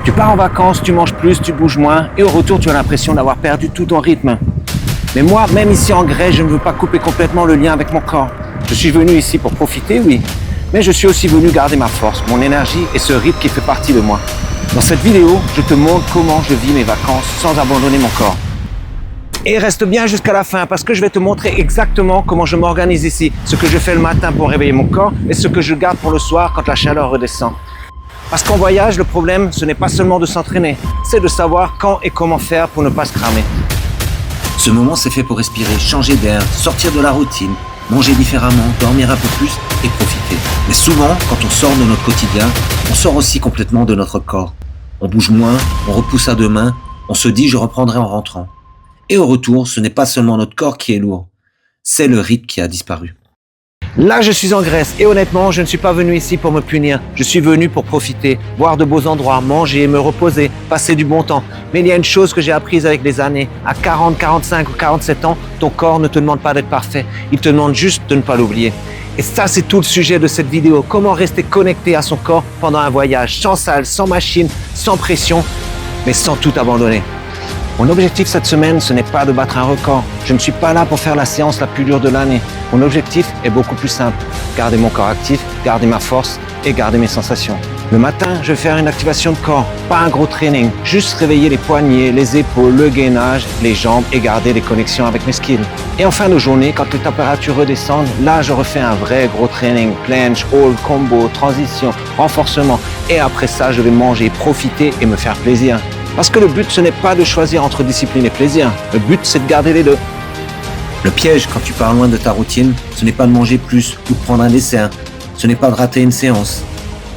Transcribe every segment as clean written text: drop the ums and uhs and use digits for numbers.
Tu pars en vacances, tu manges plus, tu bouges moins et au retour tu as l'impression d'avoir perdu tout ton rythme. Mais moi, même ici en Grèce, je ne veux pas couper complètement le lien avec mon corps. Je suis venu ici pour profiter, oui, mais je suis aussi venu garder ma force, mon énergie et ce rythme qui fait partie de moi. Dans cette vidéo, je te montre comment je vis mes vacances sans abandonner mon corps. Et reste bien jusqu'à la fin parce que je vais te montrer exactement comment je m'organise ici, ce que je fais le matin pour réveiller mon corps et ce que je garde pour le soir quand la chaleur redescend. Parce qu'en voyage, le problème, ce n'est pas seulement de s'entraîner, c'est de savoir quand et comment faire pour ne pas se cramer. Ce moment, c'est fait pour respirer, changer d'air, sortir de la routine, manger différemment, dormir un peu plus et profiter. Mais souvent, quand on sort de notre quotidien, on sort aussi complètement de notre corps. On bouge moins, on repousse à demain, on se dit « je reprendrai en rentrant ». Et au retour, ce n'est pas seulement notre corps qui est lourd, c'est le rythme qui a disparu. Là, je suis en Grèce et honnêtement, je ne suis pas venu ici pour me punir. Je suis venu pour profiter, voir de beaux endroits, manger, me reposer, passer du bon temps. Mais il y a une chose que j'ai apprise avec les années. À 40, 45 ou 47 ans, ton corps ne te demande pas d'être parfait. Il te demande juste de ne pas l'oublier. Et ça, c'est tout le sujet de cette vidéo. Comment rester connecté à son corps pendant un voyage, sans salle, sans machine, sans pression, mais sans tout abandonner. Mon objectif cette semaine, ce n'est pas de battre un record. Je ne suis pas là pour faire la séance la plus dure de l'année. Mon objectif est beaucoup plus simple. Garder mon corps actif, garder ma force et garder mes sensations. Le matin, je vais faire une activation de corps, pas un gros training. Juste réveiller les poignets, les épaules, le gainage, les jambes et garder des connexions avec mes skills. Et en fin de journée, quand les températures redescendent, là, je refais un vrai gros training. Planche, hold, combo, transition, renforcement. Et après ça, je vais manger, profiter et me faire plaisir. Parce que le but, ce n'est pas de choisir entre discipline et plaisir. Le but, c'est de garder les deux. Le piège, quand tu pars loin de ta routine, ce n'est pas de manger plus ou de prendre un dessert. Ce n'est pas de rater une séance.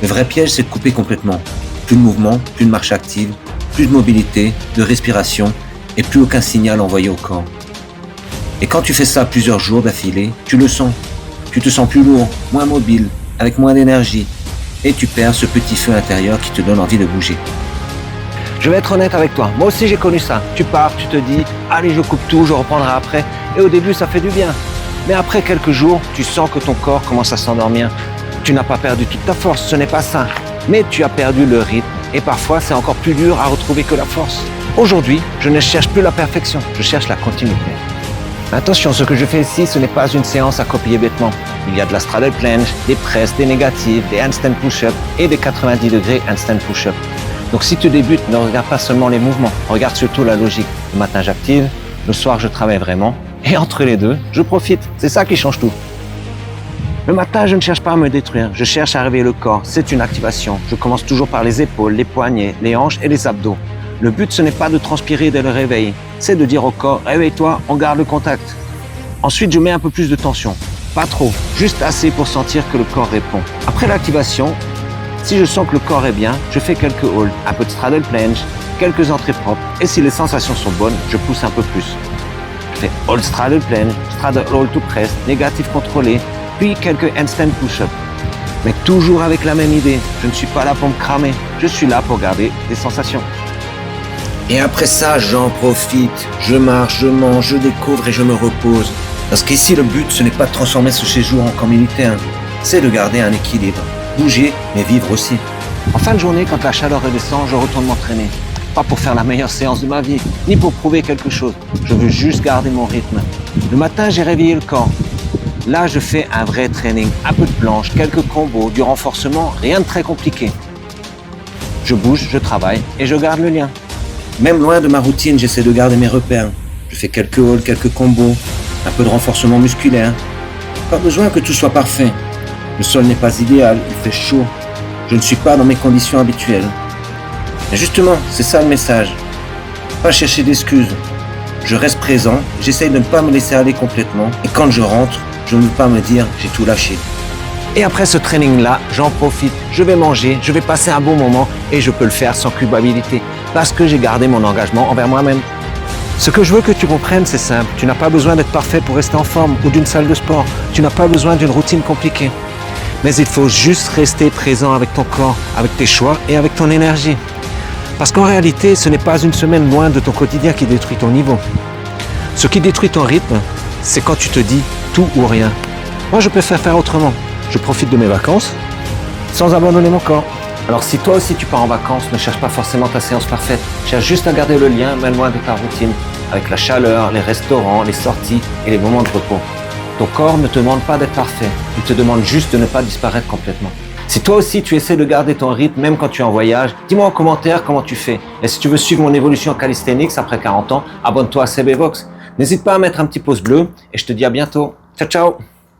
Le vrai piège, c'est de couper complètement. Plus de mouvement, plus de marche active, plus de mobilité, de respiration et plus aucun signal envoyé au corps. Et quand tu fais ça plusieurs jours d'affilée, tu le sens. Tu te sens plus lourd, moins mobile, avec moins d'énergie. Et tu perds ce petit feu intérieur qui te donne envie de bouger. Je vais être honnête avec toi, moi aussi j'ai connu ça. Tu pars, tu te dis, allez je coupe tout, je reprendrai après. Et au début ça fait du bien. Mais après quelques jours, tu sens que ton corps commence à s'endormir. Tu n'as pas perdu toute ta force, ce n'est pas ça. Mais tu as perdu le rythme et parfois c'est encore plus dur à retrouver que la force. Aujourd'hui, je ne cherche plus la perfection, je cherche la continuité. Attention, ce que je fais ici, ce n'est pas une séance à copier bêtement. Il y a de la straddle planche, des presses, des négatives, des handstand push-up et des 90 degrés handstand push-up. Donc si tu débutes, ne regarde pas seulement les mouvements, regarde surtout la logique. Le matin j'active, le soir je travaille vraiment, et entre les deux, je profite. C'est ça qui change tout. Le matin, je ne cherche pas à me détruire, je cherche à réveiller le corps. C'est une activation. Je commence toujours par les épaules, les poignets, les hanches et les abdos. Le but, ce n'est pas de transpirer dès le réveil, c'est de dire au corps, réveille-toi, on garde le contact. Ensuite, je mets un peu plus de tension. Pas trop, juste assez pour sentir que le corps répond. Après l'activation, si je sens que le corps est bien, je fais quelques holds, un peu de straddle planche, quelques entrées propres. Et si les sensations sont bonnes, je pousse un peu plus. Je fais hold straddle planche, straddle hold to press, négatif contrôlé, puis quelques handstand push-up. Mais toujours avec la même idée. Je ne suis pas là pour me cramer. Je suis là pour garder des sensations. Et après ça, j'en profite. Je marche, je mange, je découvre et je me repose. Parce qu'ici, le but, ce n'est pas de transformer ce séjour en camp militaire. C'est de garder un équilibre. Bouger, mais vivre aussi. En fin de journée, quand la chaleur redescend, je retourne m'entraîner. Pas pour faire la meilleure séance de ma vie, ni pour prouver quelque chose. Je veux juste garder mon rythme. Le matin, j'ai réveillé le corps. Là, je fais un vrai training. Un peu de planche, quelques combos, du renforcement, rien de très compliqué. Je bouge, je travaille et je garde le lien. Même loin de ma routine, j'essaie de garder mes repères. Je fais quelques holds, quelques combos, un peu de renforcement musculaire. Pas besoin que tout soit parfait. Le sol n'est pas idéal, il fait chaud. Je ne suis pas dans mes conditions habituelles. Mais justement, c'est ça le message. Pas chercher d'excuses. Je reste présent, j'essaye de ne pas me laisser aller complètement. Et quand je rentre, je ne veux pas me dire j'ai tout lâché. Et après ce training-là, j'en profite. Je vais manger, je vais passer un bon moment et je peux le faire sans culpabilité. Parce que j'ai gardé mon engagement envers moi-même. Ce que je veux que tu comprennes, c'est simple. Tu n'as pas besoin d'être parfait pour rester en forme ou d'une salle de sport. Tu n'as pas besoin d'une routine compliquée. Mais il faut juste rester présent avec ton corps, avec tes choix et avec ton énergie. Parce qu'en réalité, ce n'est pas une semaine loin de ton quotidien qui détruit ton niveau. Ce qui détruit ton rythme, c'est quand tu te dis tout ou rien. Moi, je préfère faire autrement. Je profite de mes vacances sans abandonner mon corps. Alors si toi aussi tu pars en vacances, ne cherche pas forcément ta séance parfaite. Cherche juste à garder le lien, même loin de ta routine, avec la chaleur, les restaurants, les sorties et les moments de repos. Ton corps ne te demande pas d'être parfait, il te demande juste de ne pas disparaître complètement. Si toi aussi tu essaies de garder ton rythme même quand tu es en voyage, dis-moi en commentaire comment tu fais. Et si tu veux suivre mon évolution en calisthenics après 40 ans, abonne-toi à CB Vox. N'hésite pas à mettre un petit pouce bleu et je te dis à bientôt. Ciao ciao.